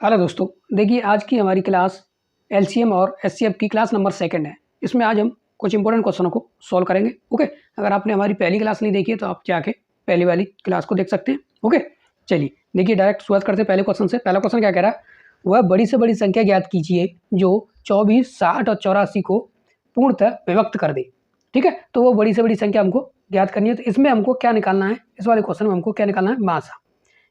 Hello दोस्तों, देखिए आज की हमारी क्लास एलसीएम और एचसीएफ की क्लास नंबर 2 है। इसमें आज हम कुछ इंपॉर्टेंट क्वेश्चनों को सॉल्व करेंगे। ओके, अगर आपने हमारी पहली क्लास नहीं देखी है तो आप जाके पहली वाली क्लास को देख सकते हैं। ओके, चलिए देखिए डायरेक्ट शुरुआत करते हैं पहले क्वेश्चन से। पहला क्वेश्चन क्या कह रहा है, वह बड़ी से बड़ी संख्या ज्ञात कीजिए जो 24, 60 और 84 को पूर्णतः विभक्त कर दे। ठीक है, तो वो बड़ी से बड़ी संख्या हमको ज्ञात करनी है। तो इसमें हमको क्या निकालना है, इस वाले क्वेश्चन में हमको क्या निकालना है, मासा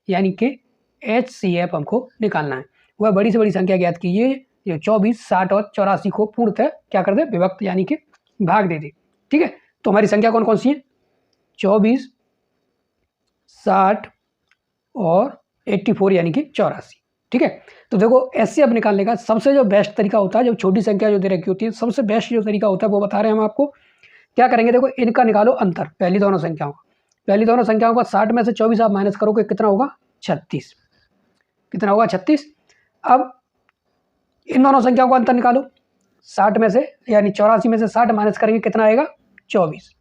यानी कि HCF हमको निकालना है। वह बड़ी से बड़ी संख्या ज्ञात कीजिए जो 24, 60 और 84 को पूर्णतः क्या कर दे, विभक्त यानी कि भाग दे दे। ठीक है, तो हमारी संख्या कौन कौन सी है, 24, 60 और 84 यानी कि 84। ठीक है, तो देखो HCF निकालने का सबसे जो बेस्ट तरीका होता है, जब छोटी संख्या जो दे रखी होती है, सबसे बेस्ट जो तरीका होता है वो बता रहे हैं हम आपको। क्या करेंगे, देखो इनका निकालो अंतर, पहली दोनों संख्याओं का 60 में से 24 आप माइनस करोगे कितना होगा, 36। कितना होगा, 36। अब इन दोनों संख्याओं का अंतर निकालो, 60 में से यानी 84 में से 60 माइनस करेंगे कितना आएगा, 24।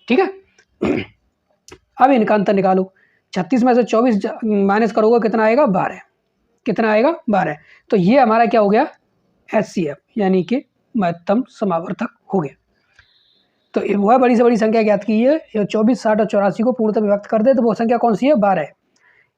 ठीक है, अब इनका अंतर निकालो, 36 में से 24 माइनस करोगे कितना आएगा, 12। कितना आएगा, 12। तो ये हमारा क्या हो गया, HCF यानी कि महत्तम समावर्तक हो गया। तो वह बड़ी से बड़ी संख्या ज्ञात की है 24, 60 और 84 को पूर्णतः विभक्त कर दे, तो वो संख्या कौन सी है, 12 है।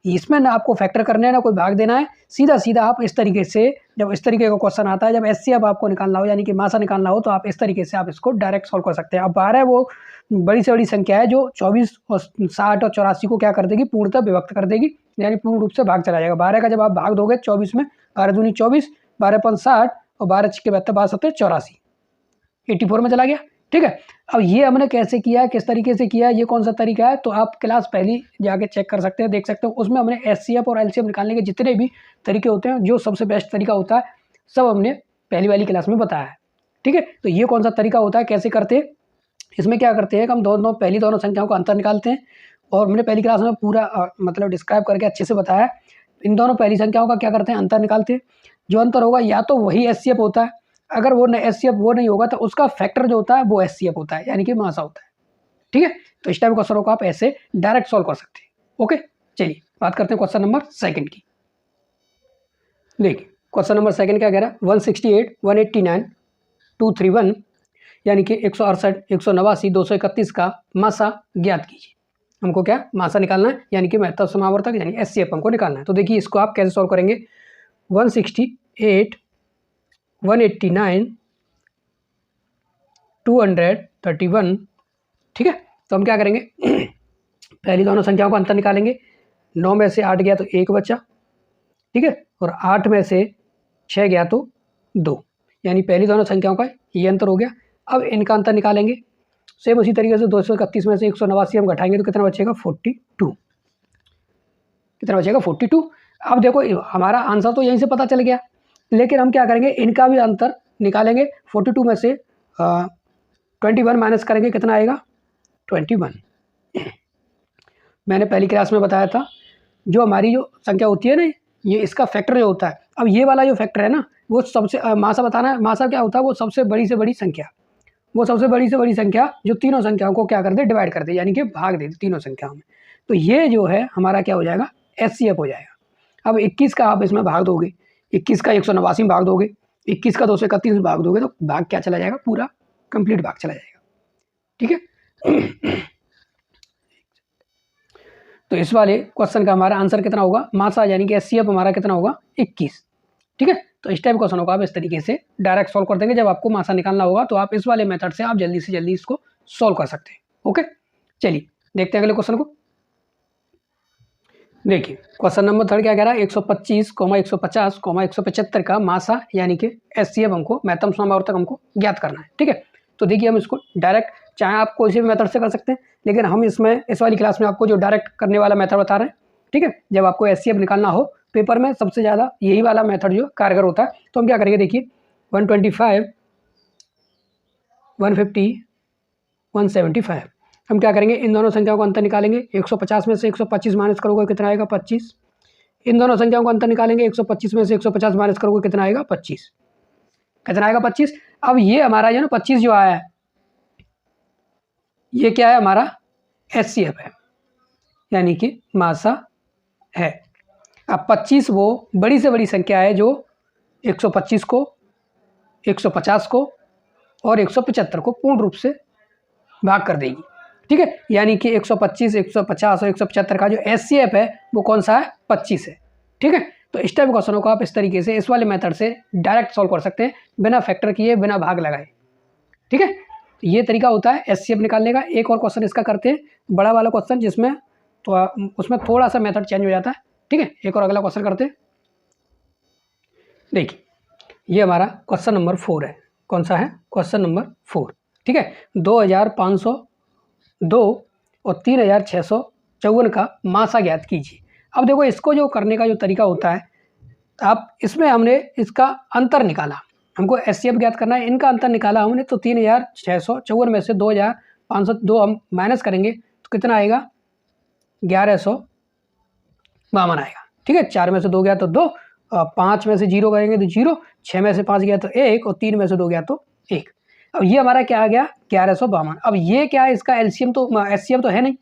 इसमें ना आपको फैक्टर करना है ना कोई भाग देना है, सीधा सीधा आप इस तरीके से, जब इस तरीके का क्वेश्चन आता है, जब HCF आपको निकालना हो यानी कि मासा निकालना हो, तो आप इस तरीके से आप इसको डायरेक्ट सॉल्व कर सकते हैं। अब 12 वो बड़ी से बड़ी संख्या है जो 24 और 60 और 84 को क्या कर देगी, पूर्णतः विभक्त कर देगी, यानी पूर्ण रूप से भाग चला जाएगा। 12 का जब आप भाग दोगे 24 में, 12 दूनी 24, 12 पंच 60 और 12 के 72 84, 84 में चला गया। ठीक है, अब ये हमने कैसे किया है, किस तरीके से किया है, ये कौन सा तरीका है, तो आप क्लास पहली जाके चेक कर सकते हैं, देख सकते हो। उसमें हमने HCF और LCM निकालने के जितने भी तरीके होते हैं, जो सबसे बेस्ट तरीका होता है, सब हमने पहली वाली क्लास में बताया है। ठीक है, तो ये कौन सा तरीका होता है, कैसे करते हैं, इसमें क्या करते हैं कि हम पहली दोनों संख्याओं का अंतर निकालते हैं। और हमने पहली क्लास में पूरा मतलब डिस्क्राइब करके अच्छे से बताया। इन दोनों पहली संख्याओं का क्या करते हैं, अंतर निकालते हैं। जो अंतर होगा या तो वही HCF होता है, अगर वो HCF वो नहीं होगा तो उसका फैक्टर जो होता है वो HCF होता है, यानी कि मासा होता है। ठीक है, तो इस टाइप क्वेश्चनों को आप ऐसे डायरेक्ट सॉल्व कर सकते हैं। ओके, चलिए बात करते हैं क्वेश्चन नंबर 2 की। देखिए क्वेश्चन नंबर 2 क्या कह रहा है, 168, 189, 231 यानी कि 168, 189, 231 का मासा ज्ञात कीजिए। हमको क्या मासा निकालना है, यानी कि महत्तम समावर्तक यानी HCF हमको निकालना है। तो देखिए इसको आप कैसे सॉल्व करेंगे, 168, 189, 231। ठीक है, तो हम क्या करेंगे पहली दोनों संख्याओं का अंतर निकालेंगे। 9 में से 8 गया तो 1 बचा। ठीक है, और 8 में से 6 गया तो 2, यानी पहली दोनों संख्याओं का ये अंतर हो गया। अब इनका अंतर निकालेंगे सेम उसी तरीके से। 231 में से 189 हम घटाएंगे तो कितना बचेगा, 42। कितना बचेगा, 42। अब देखो हमारा आंसर तो यहीं से पता चल गया, लेकिन हम क्या करेंगे, इनका भी अंतर निकालेंगे। 42 में से 21 माइनस करेंगे कितना आएगा, 21। मैंने पहली क्लास में बताया था, जो हमारी जो संख्या होती है ना, ये इसका फैक्टर जो होता है, अब ये वाला जो फैक्टर है ना, वो सबसे मासा बताना है। मासा क्या होता है, वो सबसे बड़ी से बड़ी संख्या, वो सबसे बड़ी से बड़ी संख्या जो तीनों संख्याओं को क्या कर दे, डिवाइड कर दे, यानी कि भाग दे तीनों संख्याओं में। तो ये जो है हमारा क्या हो जाएगा, HCF हो जाएगा। अब 21 का आप इसमें भाग दोगे, 21 का 189 में भाग दोगे, 21 का 231 में भाग दोगे, तो भाग क्या चला जाएगा, पूरा कंप्लीट भाग चला जाएगा। ठीक है, तो इस वाले क्वेश्चन का हमारा आंसर कितना होगा, मासा यानी कि HCF हमारा कितना होगा, 21। ठीक है, तो इस टाइप क्वेश्चनों को आप इस तरीके से डायरेक्ट सॉल्व कर देंगे। जब आपको मासा निकालना होगा तो आप इस वाले मेथड से आप जल्दी से जल्दी इसको सॉल्व कर सकते हैं। ओके, चलिए देखते हैं अगले क्वेश्चन को। देखिए क्वेश्चन नंबर 3 क्या कह रहा है, 125, 150, 175 का मासा यानी कि HCF हमको महत्तम समावर्तक हमको ज्ञात करना है। ठीक है, तो देखिए हम इसको डायरेक्ट, चाहे आप कोई से भी मेथड से कर सकते हैं, लेकिन हम इसमें इस वाली क्लास में आपको जो डायरेक्ट करने वाला मेथड बता रहे हैं। ठीक है, जब आपको HCF निकालना हो पेपर में, सबसे ज़्यादा यही वाला मेथड जो कारगर होता है। तो हम क्या करेंगे, देखिए 125, 150, 175, हम क्या करेंगे, इन दोनों संख्याओं का अंतर निकालेंगे। 150 में से 125 माइनस करोगे कितना आएगा, 25। इन दोनों संख्याओं का अंतर निकालेंगे, 125 में से 150 माइनस करोगे कितना आएगा, 25। कितना आएगा, 25। अब ये हमारा जो ना 25 जो आया है, ये क्या है, हमारा HCF है, यानी कि मासा है। अब 25 वो बड़ी से बड़ी संख्या है जो 125 को, 150 को और 175 को पूर्ण रूप से भाग कर देगी। ठीक है, यानी कि 125, 150 और 175 का जो एचसीएफ है वो कौन सा है? 25 है। ठीक है, तो इस टाइप क्वेश्चनों को आप इस तरीके से इस वाले मेथड से डायरेक्ट सॉल्व कर सकते हैं, बिना फैक्टर किए, बिना भाग लगाए। ठीक है, तो ये तरीका होता है एचसीएफ निकालने का। एक और क्वेश्चन इसका करते हैं, बड़ा वाला क्वेश्चन, जिसमें तो उसमें थोड़ा सा मेथड चेंज हो जाता है। ठीक है, एक और अगला क्वेश्चन करते हैं। देखिए, ये हमारा क्वेश्चन नंबर 4 है। कौन सा है? Question number 4। ठीक है, 2502 और 3654 का मासा ज्ञात कीजिए। अब देखो, इसको जो करने का जो तरीका होता है, आप इसमें हमने इसका अंतर निकाला, हमको एचसीएफ ज्ञात करना है, इनका अंतर निकाला हमने, तो 3654 में से 2502 हम माइनस करेंगे तो कितना आएगा? 1152 आएगा। ठीक है, 4 में से 2 गया तो 2, 5 में से 0 करेंगे तो 0, 6 में से 5 गया तो 1 और 3 में से 2 गया तो 1। अब ये हमारा क्या आ गया? 1152। अब ये क्या है? इसका एलसीएम तो एचसीएफ तो है नहीं।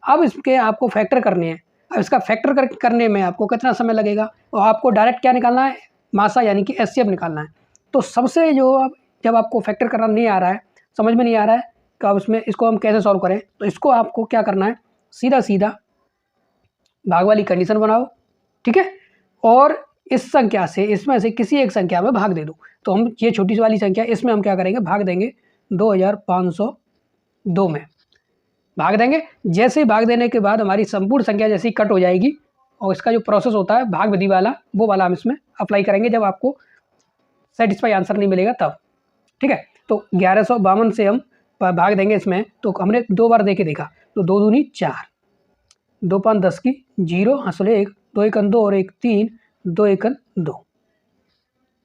अब इसके आपको फैक्टर करने हैं। अब इसका फैक्टर करने में आपको कितना समय लगेगा? और आपको डायरेक्ट क्या निकालना है? मासा यानी कि एचसीएफ निकालना है। तो सबसे जो जब आपको फैक्टर करना नहीं आ रहा है, समझ में नहीं आ रहा है कि अब इसमें इसको हम कैसे सॉल्व करें, तो इसको आपको क्या करना है? सीधा सीधा भाग वाली कंडीशन बनाओ। ठीक है, और इस संख्या से, इसमें से किसी एक संख्या में भाग दे दो। तो हम ये छोटी सी वाली संख्या, इसमें हम क्या करेंगे? भाग देंगे 2502 में भाग देंगे। जैसे ही भाग देने के बाद हमारी संपूर्ण संख्या जैसे ही कट हो जाएगी, और इसका जो प्रोसेस होता है भाग विधि वाला, वो वाला हम इसमें अप्लाई करेंगे जब आपको सेटिस्फाई आंसर नहीं मिलेगा तब। ठीक है, तो 1152 से हम भाग देंगे इसमें। तो हमने 2 बार दे के देखा, तो 2 दूनी 4, 2 5 10 की 0 हासिल 1, 2 1 2 और 1 3, 2 1 2।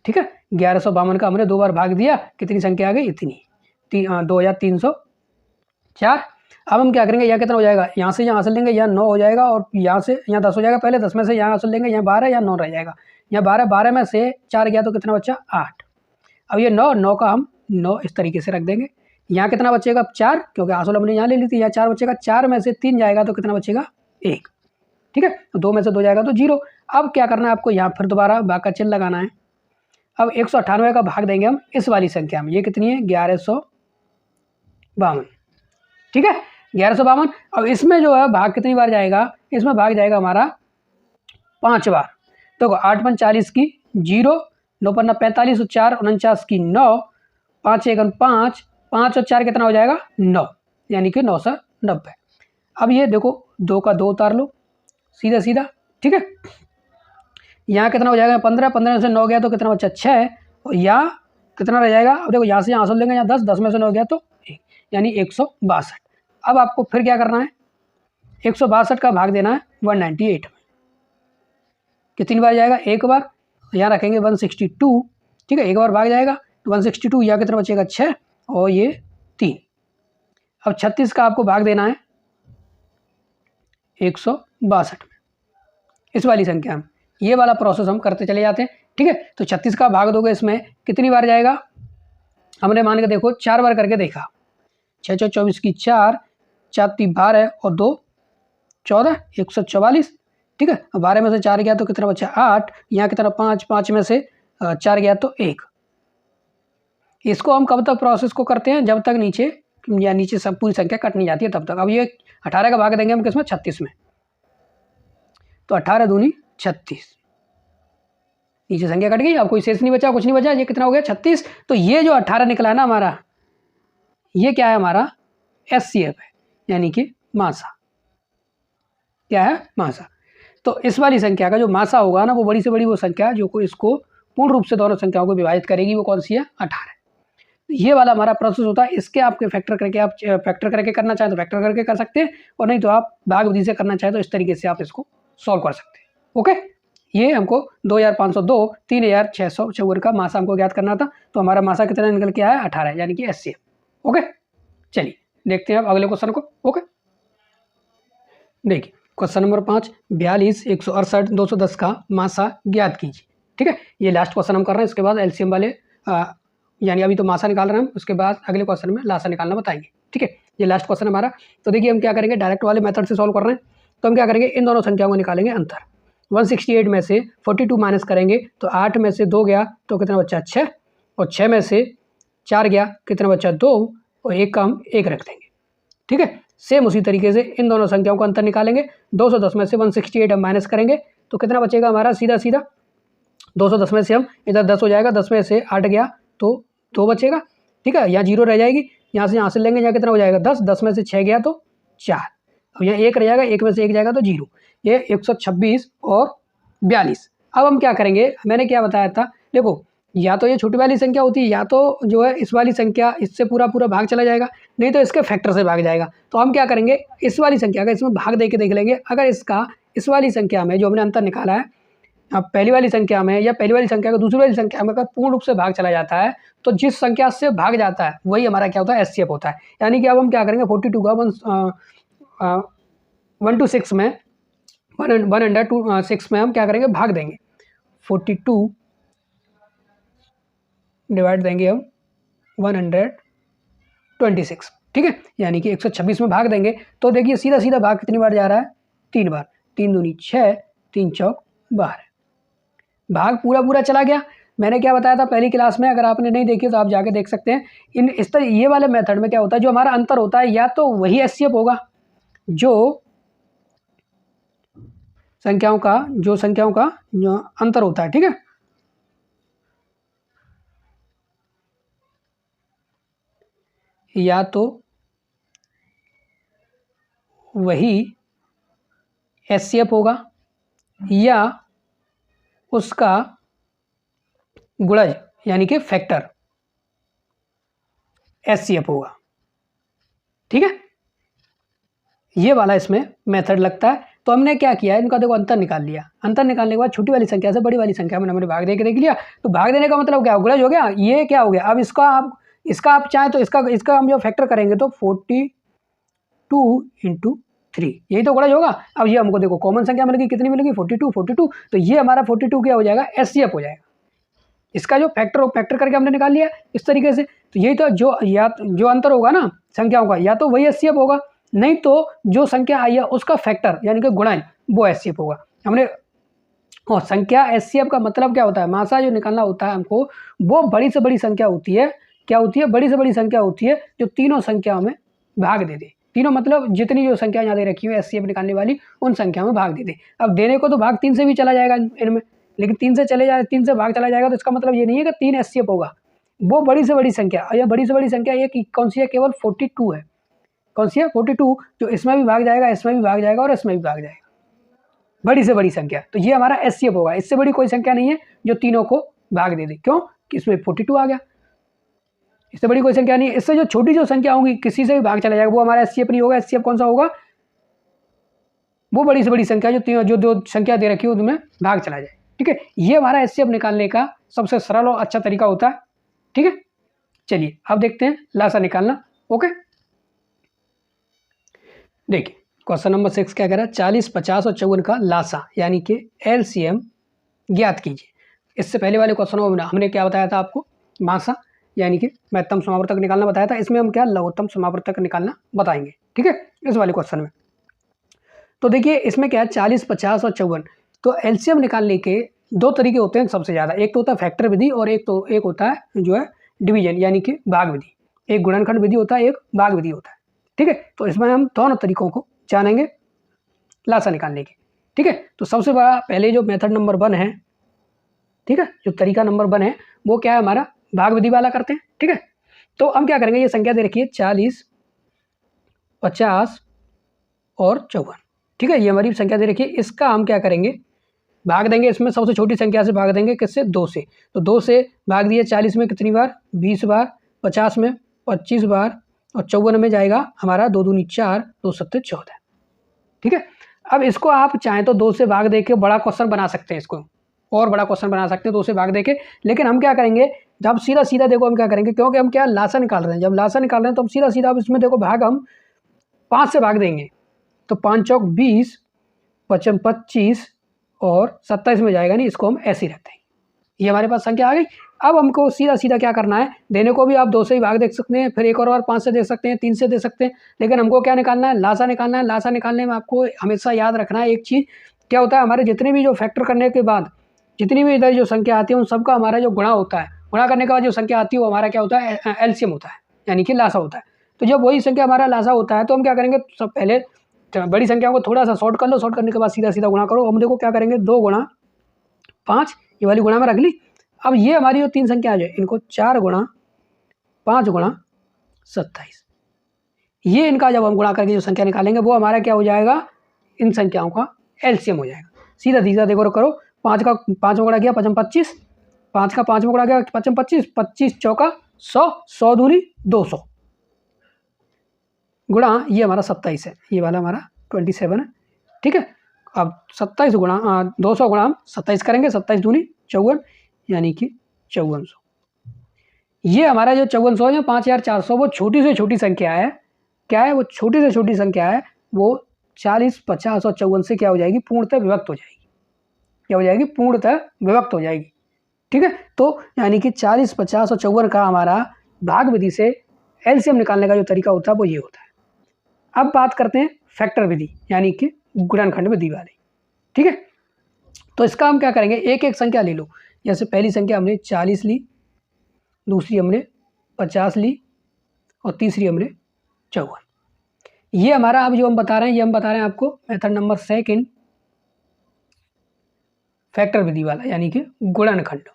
ठीक है, 1152 का हमने 2 बार भाग दिया, कितनी संख्या आ गई? इतनी, 2304। अब हम क्या करेंगे? यहाँ कितना हो जाएगा? यहाँ से यहाँ हासिल लेंगे, यहाँ 9 हो जाएगा, और यहाँ से यहाँ 10 हो जाएगा। पहले 10 में से यहाँ हासिल लेंगे, यहाँ 12, यहाँ 9 रह जाएगा। यहाँ 12 में से 4 गया तो कितना बचा? 8। अब ये 9 का हम 9 इस तरीके से रख देंगे। यहाँ कितना बचेगा? 4, क्योंकि हासिल हमने यहाँ ले ली थी, यहाँ 4 बचेगा। 4 में से 3 जाएगा तो कितना बचेगा? 1। ठीक है, तो 2 में से 2 जाएगा तो 0। अब क्या करना है आपको? यहाँ फिर दोबारा भाग का चिन्ह लगाना है। अब 198 का भाग देंगे हम इस वाली संख्या में। ये कितनी है? 1152। ठीक है, 1152। अब इसमें जो है भाग कितनी बार जाएगा? इसमें भाग जाएगा हमारा 5 बार। तो 8 5 40 की 0, 9 5 45 और 4 49 की 9, 5 1 5, 5 और 4 कितना हो जाएगा? 9, यानी कि 990। अब ये देखो, 2 का 2 उतार लो सीधा सीधा। ठीक है, यहाँ कितना हो जाएगा? 15, 15 में से 9 गया तो कितना बचा? 6, और यहाँ कितना रह जाएगा? अब देखो, यहाँ से यहाँ हासिल लेंगे, यहाँ 10, 10 में से 9 गया तो 1, यानी 162। अब आपको फिर क्या करना है? 162 का भाग देना है 198 में। कितनी बार जाएगा? एक बार। यहाँ रखेंगे 162। ठीक है, एक बार भाग जाएगा तो 162, यहाँ कितना बचेगा? 6 और ये 3। अब 36 का आपको भाग देना है 162 में, इस वाली संख्या में। ये वाला प्रोसेस हम करते चले जाते हैं। ठीक है, तो 36 का भाग दोगे, इसमें कितनी बार जाएगा? हमने मान के देखो 4 बार करके देखा। 6 6 24 की 4, 4 3 12 और 2 14, 144। ठीक है, 12 में से 4 गया तो कितना बचा? 8। यहाँ कितना? 5, 5 में से 4 गया तो 1। इसको हम कब तक प्रोसेस को करते हैं? जब तक नीचे सब पूरी संख्या कट नहीं जाती है तब तक। अब ये 18 का भाग देंगे हम किसमें? 36 में। तो 18 दूनी 36, नीचे संख्या कट गई, अब कोई शेष नहीं बचा, कुछ नहीं बचा। ये कितना हो गया? 36। तो ये जो 18 निकला है ना हमारा, ये क्या है? हमारा एचसीएफ है, यानी कि मासा। क्या है? मासा। तो इस वाली संख्या का जो मासा होगा ना, वो बड़ी से बड़ी वो संख्या जो को इसको पूर्ण रूप से दोनों संख्याओं को विभाजित करेगी, वो कौन सी है? 18। ये वाला हमारा प्रोसेस होता है। इसके आपके फैक्टर करके, आप फैक्टर करके करना चाहें तो फैक्टर करके कर सकते हैं, और नहीं तो आप भाग विधि से करना चाहें तो इस तरीके से आप इसको सॉल्व कर सकते हैं। ओके, ये हमको 2502, 3654 का मासा हमको ज्ञात करना था। तो हमारा मासा कितना निकल के आया? 18, यानी कि एचसीएफ। ओके, चलिए देखते हैं अब अगले क्वेश्चन को। ओके, देखिए क्वेश्चन नंबर 5, 42 168 210 का मासा ज्ञात कीजिए। ठीक है, ये लास्ट क्वेश्चन हम कर रहे हैं। इसके बाद एलसीएम वाले यानी अभी तो मासा निकाल रहे हैं हम, उसके बाद अगले क्वेश्चन में लासा निकालना बताएंगे। ठीक है, ये लास्ट क्वेश्चन हमारा। तो देखिए हम क्या करेंगे, डायरेक्ट वाले मेथड से सॉल्व कर रहे हैं। तो हम क्या करेंगे? इन दोनों संख्याओं को निकालेंगे अंतर। 168 में से 42 माइनस करेंगे तो 8 में से 2 गया तो कितना बचा 6, और 6 में से 4 गया कितना बचा 2, और 1 का हम 1 रख देंगे। ठीक है, सेम उसी तरीके से इन दोनों संख्याओं का अंतर निकालेंगे। 210 में से 168 हम माइनस करेंगे तो कितना बचेगा हमारा, सीधा सीधा 210 में से हम इधर 10 हो जाएगा, 10 में से 8 गया तो 2 बचेगा। ठीक है, यहाँ 0 रह जाएगी, यहाँ से लेंगे, यहाँ कितना हो जाएगा 10, 10 में से 6 गया तो 4, अब यहाँ 1 रह जाएगा, 1 में से 1 जाएगा तो 0, ये 126 और 42। अब हम क्या करेंगे, मैंने क्या बताया था, देखो या तो ये छोटी वाली संख्या होती है, या तो जो है इस वाली संख्या इससे पूरा पूरा भाग चला जाएगा, नहीं तो इसके फैक्टर से भाग जाएगा। तो हम क्या करेंगे, इस वाली संख्या का इसमें भाग दे के देख लेंगे। अगर इसका इस वाली संख्या में जो हमने अंतर निकाला है, अब पहली वाली संख्या में या पहली वाली संख्या का दूसरी वाली संख्या में अगर पूर्ण रूप से भाग चला जाता है, तो जिस संख्या से भाग जाता है वही हमारा क्या होता है, एचसीएफ होता है। यानी कि अब हम क्या करेंगे, 42 का 1 to 6 में 106 में हम क्या करेंगे, भाग देंगे। 42 डिवाइड देंगे हम 126, ठीक है, यानी कि 126 में भाग देंगे। तो देखिए सीधा सीधा भाग कितनी बार जा रहा है, 3 बार, 3 दूनी 6, 3 चौक 12, भाग पूरा पूरा चला गया। मैंने क्या बताया था पहली क्लास में, अगर आपने नहीं देखी तो आप जाके देख सकते हैं। इस तरह ये वाले मेथड में क्या होता है, जो हमारा अंतर होता है या तो वही एचसीएफ होगा जो संख्याओं का जो अंतर होता है, ठीक है, या तो वही एचसीएफ होगा या उसका गुणज यानी कि फैक्टर एचसीएफ होगा। ठीक है, ये वाला इसमें मेथड लगता है। तो हमने क्या किया, इनका देखो अंतर निकाल लिया। अंतर निकालने के बाद छोटी वाली संख्या से बड़ी वाली संख्या में हमने भाग दे के देख लिया। तो भाग देने का मतलब क्या, गुणज हो गया। ये क्या हो गया, अब इसका आप चाहें तो इसका हम जो फैक्टर करेंगे तो 42 × 3, यही तो गुणज होगा। अब ये हमको देखो कॉमन संख्या मिलेगी, कितनी मिलेगी 42, तो ये हमारा 42 क्या हो जाएगा, एचसीएफ हो जाएगा। इसका जो फैक्टर करके हमने निकाल लिया इस तरीके से। तो यही तो जो अंतर होगा ना संख्याओं का, या तो वही एचसीएफ होगा, नहीं तो जो संख्या आई है उसका फैक्टर यानी कि गुणन वो एचसीएफ होगा हमने। और संख्या एचसीएफ का मतलब क्या होता है, मासा जो निकालना होता है हमको, वो बड़ी से बड़ी संख्या होती है। क्या होती है, बड़ी से बड़ी संख्या होती है जो तीनों संख्याओं में भाग दे दे। तीनों मतलब जितनी जो संख्या यहाँ दे रखी है एचसीएफ निकालने वाली, उन संख्याओं में भाग दे दे। अब देने को तो भाग 3 से भी चला जाएगा इनमें, लेकिन 3 से भाग चला जाएगा तो इसका मतलब ये नहीं है कि 3 एचसीएफ होगा। वो बड़ी से बड़ी संख्या, या बड़ी से बड़ी संख्या ये कौन सी है, केवल 42 है। कौन सी है, 42, जो इसमें भी भाग जाएगा, इसमें भी भाग जाएगा और इसमें भी भाग जाएगा, बड़ी से बड़ी संख्या। तो ये हमारा एचसीएफ होगा। इससे बड़ी कोई संख्या नहीं है जो तीनों को भाग दे दे। क्यों कि इसमें 42 आ गया, इससे बड़ी कोई संख्या नहीं है। इससे जो छोटी जो संख्या होगी किसी से भी भाग चला जाएगा, वो हमारा एचसीएफ नहीं होगा। एचसीएफ कौन सा होगा, वो बड़ी से बड़ी संख्या जो संख्या दे रखी है उसमें भाग चला जाए। ठीक है, ये हमारा एचसीएफ निकालने का सबसे सरल और अच्छा तरीका होता है। ठीक है, चलिए अब देखते हैं लासा निकालना। ओके, देखिए क्वेश्चन नंबर 6 क्या कह रहा है, 40, 50 और 54 का लासा यानी कि एलसीएम ज्ञात कीजिए। इससे पहले वाले क्वेश्चनों में हमने क्या बताया था आपको, मासा यानी कि महत्तम समावर्तक निकालना बताया था। इसमें हम क्या लघुत्तम समावर्तक निकालना बताएंगे। ठीक है, इस वाले क्वेश्चन में तो देखिए इसमें क्या है, 40, 50 और 54। तो एलसीएम निकालने के 2 तरीके होते हैं सबसे ज़्यादा। एक तो होता है फैक्टर विधि और एक होता है जो है डिवीजन यानी कि भाग विधि। एक गुणनखंड विधि होता है, एक भाग विधि होता है। ठीक है, तो इसमें हम दोनों तरीकों को जानेंगे लासा निकालने के। ठीक है, तो सबसे बड़ा पहले जो मेथड नंबर 1 है, ठीक है, जो तरीका नंबर 1 है वो क्या है, हमारा भाग विधि वाला करते हैं। ठीक है, तो हम क्या करेंगे, ये संख्या दे रखी है 40, 50 और 54। ठीक है, ये हमारी संख्या दे रखी है। इसका हम क्या करेंगे, भाग देंगे। इसमें सबसे छोटी संख्या से भाग देंगे, किससे, 2 से। तो 2 से भाग दिए 40 में कितनी बार, 20 बार, 50 में 25 बार और 54 में जाएगा हमारा 2 दूनी 4, 2 सत्ते 14। ठीक है, अब इसको आप चाहें तो 2 से भाग दे के बड़ा क्वेश्चन बना सकते हैं, इसको और बड़ा क्वेश्चन बना सकते हैं 2 से भाग दे के। लेकिन हम क्या करेंगे, जब सीधा सीधा देखो हम क्या करेंगे, क्योंकि हम क्या लासा निकाल रहे हैं। जब लासा निकाल रहे हैं तो हम सीधा सीधा अब इसमें देखो भाग हम 5 से भाग देंगे। तो 5 चौक 20, 55 25 और 27 में जाएगा नहीं, इसको हम ऐसे ही रखते हैं। ये हमारे पास संख्या आ गई। अब हमको सीधा सीधा क्या करना है, देने को भी आप 2 से ही भाग देख सकते हैं, फिर एक और बार 5 से दे सकते हैं, 3 से दे सकते हैं। लेकिन हमको क्या निकालना है, लासा निकालना है। लासा निकालने में आपको हमेशा याद रखना है एक चीज़ क्या होता है, हमारे जितने भी जो फैक्टर करने के बाद जितनी भी इधर जो संख्या आती है उन सबका हमारा जो गुणा होता है, गुणा करने के बाद जो संख्या आती है वो हमारा क्या होता है, एलसीएम होता है, यानी कि लासा होता है। तो जब वही संख्या हमारा लासा होता है तो हम क्या करेंगे, सब पहले बड़ी संख्याओं को थोड़ा सा शॉर्ट कर लो, शॉर्ट करने के बाद सीधा सीधा गुणा करो। हम देखो क्या करेंगे, 2 गुणा 5, ये वाली गुणा में रख ली। अब ये हमारी जो 3 संख्या आ जाए, इनको 4 गुणा 5 गुणा 27, ये इनका जब हम गुणा करके जो संख्या निकालेंगे वो हमारा क्या हो जाएगा, इन संख्याओं का एलसीएम हो जाएगा। सीधा सीधा देखो करो, 5 का 5 में गुणा किया 5 25, 5 का 5 में गुणा किया 5 25, 25 चौका 100, 100 दूनी 200 गुणा ये हमारा 27 है, ये वाला हमारा 27 है। ठीक है, अब 27 गुणा 200 गुणा हम 27 करेंगे, 27 दूनी 54, यानी कि 5400। ये हमारा जो 5400 या 5400 वो छोटी से छोटी संख्या है। क्या है वो, छोटी से छोटी संख्या है, वो 40, 50 और 54 से क्या हो जाएगी, पूर्णतः विभक्त हो जाएगी। क्या हो जाएगी, पूर्णतः विभक्त हो जाएगी। ठीक है, तो यानी कि 40, 50 और 54 का हमारा भाग विधि से एलसीएम निकालने का जो तरीका होता है वो ये होता है। अब बात करते हैं फैक्टर विधि, यानी कि गुणनखंड विधि वाली। ठीक है, तो इसका हम क्या करेंगे, एक एक संख्या ले लो। जैसे पहली संख्या हमने 40 ली, दूसरी हमने 50 ली और तीसरी हमने 54। ये हमारा अब जो हम बता रहे हैं, ये हम बता रहे हैं आपको मेथड नंबर 2 फैक्टर विधि वाला, यानी कि गुणनखंड।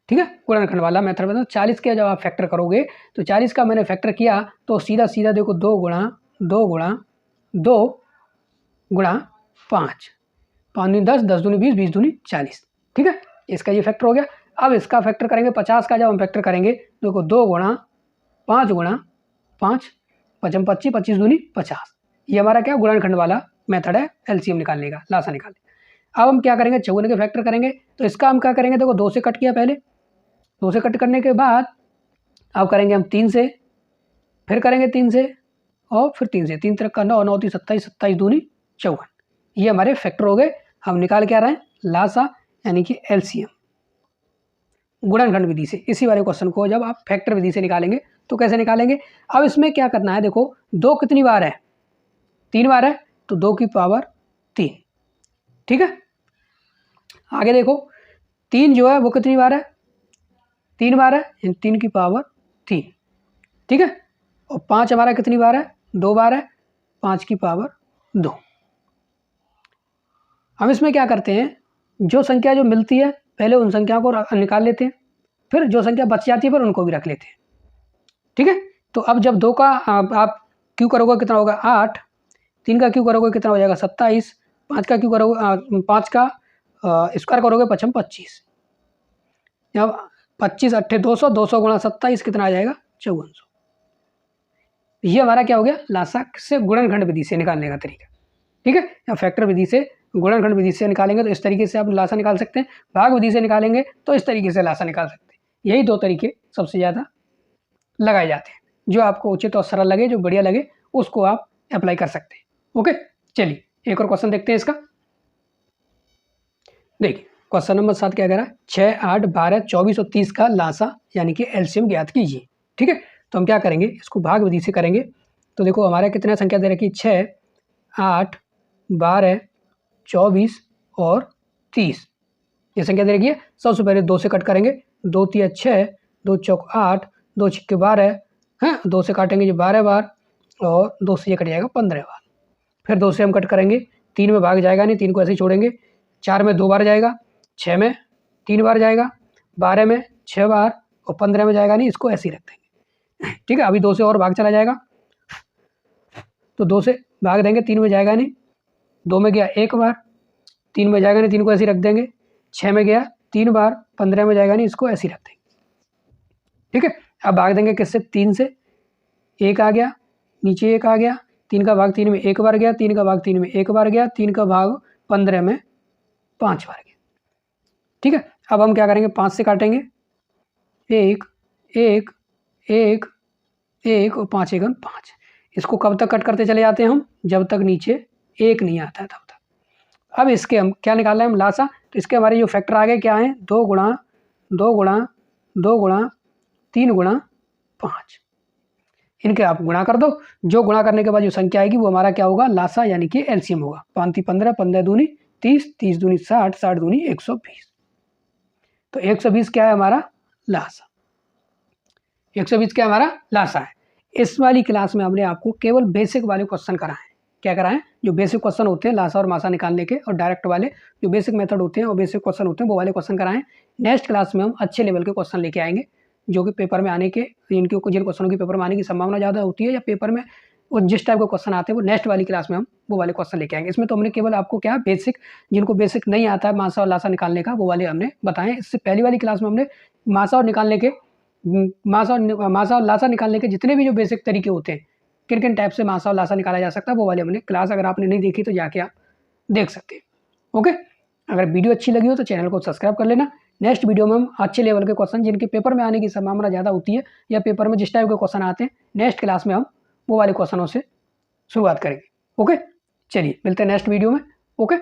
ठीक है, गुणनखंड वाला मेथड में 40 के जब आप फैक्टर करोगे तो 40 का मैंने फैक्टर किया तो सीधा सीधा देखो 2 गुणा 2 गुणा 2 गुणा 5, 5 दूनी 10, 10 दूनी 20, 20 दूनी 40। ठीक है, इसका ये फैक्टर हो गया। अब इसका फैक्टर करेंगे 50 का, जब हम फैक्टर करेंगे देखो 2 गुणा 5 गुणा 5, 5 25, 25 दूनी 50। ये हमारा क्या गुणनखंड वाला मेथड है एलसीएम निकालने का, लासा निकालने। अब हम क्या करेंगे, 54 के फैक्टर करेंगे। तो इसका हम क्या करेंगे, देखो 2 से कट किया, पहले 2 से कट करने के बाद अब करेंगे हम 3 से, फिर करेंगे 3 से और फिर 3 से, 3 तरह का 9, 9 27, 27 दूनी 54। ये हमारे फैक्टर हो गए। हम निकाल के आ रहे हैं लासा, यानी कि एलसीएम गुणनखंड विधि से। इसी वाले क्वेश्चन को जब आप फैक्टर विधि से निकालेंगे तो कैसे निकालेंगे, अब इसमें क्या करना है, देखो 2 कितनी बार है, 3 बार है, तो 2 की पावर 3। ठीक है, आगे देखो 3 जो है वो कितनी बार है, 3 बार है, 3 की पावर 3। ठीक है, और 5 हमारा कितनी बार है, 2 बार है, 5 की पावर 2। हम इसमें क्या करते हैं, जो संख्या जो मिलती है पहले उन संख्याओं को निकाल लेते हैं, फिर जो संख्या बच जाती है फिर उनको भी रख लेते हैं। ठीक है, तो अब जब 2 का आप क्यू करोगे कितना होगा 8, 3 का क्यू करोगे कितना हो जाएगा 27, 5 का क्यू करोगे 5 का स्क्वायर करोगे 5 25, जब 25 अट्ठे 200, 200 गुणा 27 कितना आ जाएगा 5400। ये हमारा क्या हो गया, लासा से गुणनखंड विधि से निकालने का तरीका। ठीक है, या फैक्टर विधि से गुणनखंड विधि से निकालेंगे तो इस तरीके से आप लासा निकाल सकते हैं, भाग विधि से निकालेंगे तो इस तरीके से लासा निकाल सकते हैं। यही 2 तरीके सबसे ज़्यादा लगाए जाते हैं, जो आपको उचित और सरल लगे, जो बढ़िया लगे उसको आप अप्लाई कर सकते हैं। ओके, चलिए एक और क्वेश्चन देखते हैं इसका। देखिए क्वेश्चन नंबर 7 क्या कह रहा है, 6, 8, 12, 24 और 30 का लासा यानी कि एलसीएम ज्ञात कीजिए। ठीक है, तो हम क्या करेंगे, इसको भाग विधि से करेंगे। तो देखो हमारा कितना संख्या दे रखी, 6, 8, 12, 24 और 30, ये संख्या दे रखी है। सबसे पहले 2 से कट करेंगे, 2 तिया 6, 2 चौक 8, 2 छिक्के 12 हैं, 2 से काटेंगे जो 12 बार और 2 से ये कट जाएगा 15 बार। फिर 2 से हम कट करेंगे, 3 में भाग जाएगा नहीं, 3 को ऐसे ही छोड़ेंगे, 4 में 2 बार जाएगा, 6 में 3 बार जाएगा, 12 में 6 बार और 15 में जाएगा नहीं, इसको ऐसे ही रख देंगे। ठीक है, अभी 2 से और भाग चला जाएगा तो 2 से भाग देंगे, 3 में जाएगा नहीं, 2 में गया 1 बार, 3 में जाएगा नहीं, 3 को ऐसे ही रख देंगे, 6 में गया 3 बार, 15 में जाएगा नहीं, इसको ऐसे ही रख देंगे। ठीक है, अब भाग देंगे किससे, 3 से, 1 आ गया, नीचे 1 आ गया, 3 का भाग 3 में 1 बार गया, 3 का भाग 3 में 1 बार गया, 3 का भाग 15 में 5 बार गया। ठीक है, अब हम क्या करेंगे, 5 से काटेंगे, 1 1 1 1 और 5 1 5। इसको कब तक कट करते चले जाते हैं हम, जब तक नीचे 1 नहीं आता है तब तक। अब इसके हम क्या निकाल रहे हैं, हम लासा। तो इसके हमारे जो फैक्टर आ गए क्या हैं, 2 गुणा 2 गुणा 2 गुणा 3 गुणा 5। इनके आप गुणा कर दो। जो गुणा करने के बाद जो संख्या आएगी वो हमारा क्या होगा, लासा यानी कि एलसीएम होगा। 5 15, 15 दूनी 30, 30 दूनी 60, 60 दूनी 120। तो 120 क्या है हमारा लासा, 120 क्या हमारा लासा है। इस वाली क्लास में हमने आपको केवल बेसिक वाले क्वेश्चन कराए। क्या कराएं, जो बेसिक क्वेश्चन होते हैं लासा और मासा निकालने के, और डायरेक्ट वाले जो बेसिक मेथड होते हैं और बेसिक क्वेश्चन होते हैं वो वाले क्वेश्चन कराएं। नेक्स्ट क्लास में हम अच्छे लेवल के क्वेश्चन लेके आएंगे जो कि पेपर में आने के, जिन क्वेश्चनों की पेपर में आने की संभावना ज़्यादा होती है या पेपर में वो जिस टाइप के क्वेश्चन आते हैं वो नेक्स्ट वाली क्लास में हम वो वाले क्वेश्चन लेके आएंगे। इसमें तो हमने केवल आपको क्या बेसिक, जिनको बेसिक नहीं आता है मासा और लासा निकालने का, वो वाले हमने बताएं। इससे पहली वाली क्लास में हमने मासा और निकालने के मासा और लासा निकालने के जितने भी जो बेसिक तरीके होते हैं, किन किन टाइप से मासा और लासा निकाला जा सकता है, वो वाले हमने क्लास, अगर आपने नहीं देखी तो जाके आप देख सकते हैं। ओके, अगर वीडियो अच्छी लगी हो तो चैनल को सब्सक्राइब कर लेना। नेक्स्ट वीडियो में हम अच्छे लेवल के क्वेश्चन जिनके पेपर में आने की संभावना ज़्यादा होती है या पेपर में जिस टाइप के क्वेश्चन आते हैं, नेक्स्ट क्लास में हम वो वाले क्वेश्चनों से शुरुआत करेंगे। ओके, चलिए मिलते हैं नेक्स्ट वीडियो में। ओके।